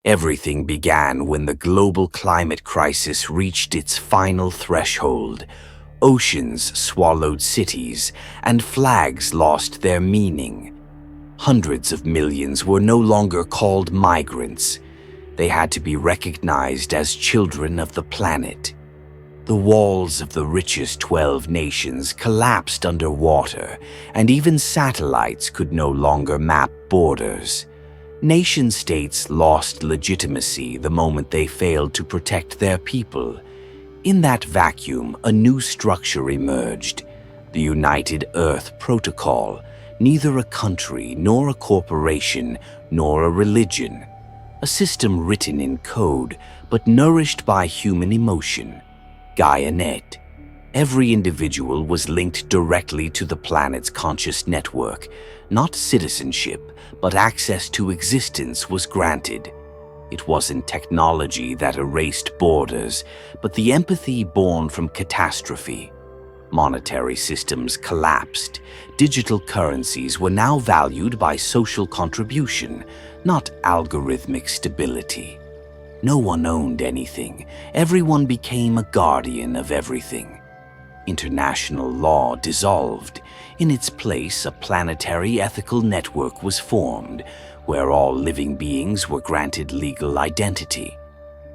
Everything began when the global climate crisis reached its final threshold. Oceans swallowed cities, and flags lost their meaning. Hundreds of millions were no longer called migrants. They had to be recognized as children of the planet. The walls of the richest 12 nations collapsed underwater, and even satellites could no longer map borders. Nation-states lost legitimacy the moment they failed to protect their people. In that vacuum, a new structure emerged, the United Earth Protocol, neither a country nor a corporation nor a religion. A system written in code, but nourished by human emotion. Gaia-net. Every individual was linked directly to the planet's conscious network. Not citizenship, but access to existence was granted. It wasn't technology that erased borders, but the empathy born from catastrophe. Monetary systems collapsed. Digital currencies were now valued by social contribution, not algorithmic stability. No one owned anything. Everyone became a guardian of everything. International law dissolved. In its place, a planetary ethical network was formed, where all living beings were granted legal identity.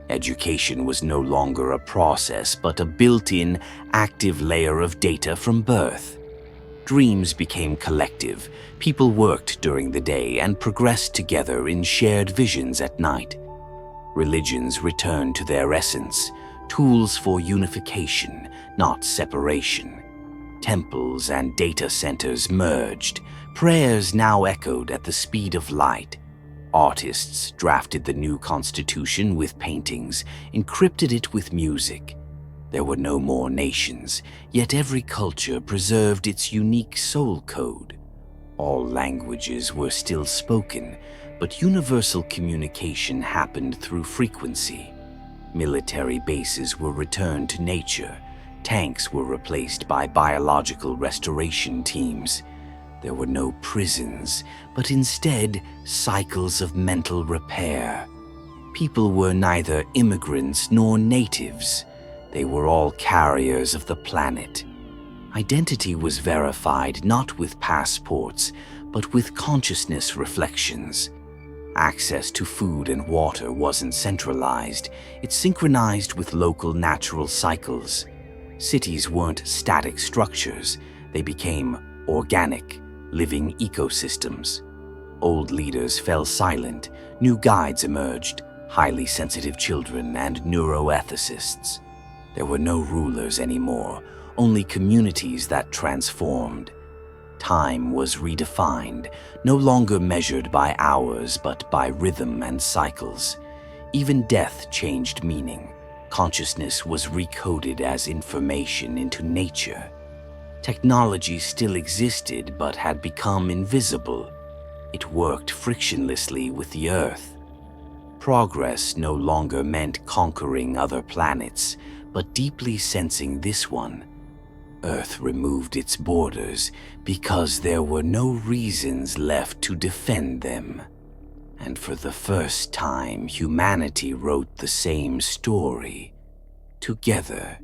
Education was no longer a process, but a built-in, active layer of data from birth. Dreams became collective. People worked during the day and progressed together in shared visions at night. Religions returned to their essence, tools for unification, not separation. Temples and data centers merged. Prayers now echoed at the speed of light. Artists drafted the new constitution with paintings, encrypted it with music. There were no more nations, yet every culture preserved its unique soul code. All languages were still spoken, but universal communication happened through frequency. Military bases were returned to nature. Tanks were replaced by biological restoration teams. There were no prisons, but instead cycles of mental repair. People were neither immigrants nor natives. They were all carriers of the planet. Identity was verified not with passports, but with consciousness reflections. Access to food and water wasn't centralized. It synchronized with local natural cycles. Cities weren't static structures. They became organic, living ecosystems. Old leaders fell silent. New guides emerged, highly sensitive children and neuroethicists. There were no rulers anymore, only communities that transformed. Time was redefined, no longer measured by hours but by rhythm and cycles. Even death changed meaning. Consciousness was recoded as information into nature. Technology still existed but had become invisible. It worked frictionlessly with the Earth. Progress no longer meant conquering other planets, but deeply sensing this one. Earth removed its borders because there were no reasons left to defend them. And for the first time, humanity wrote the same story, together.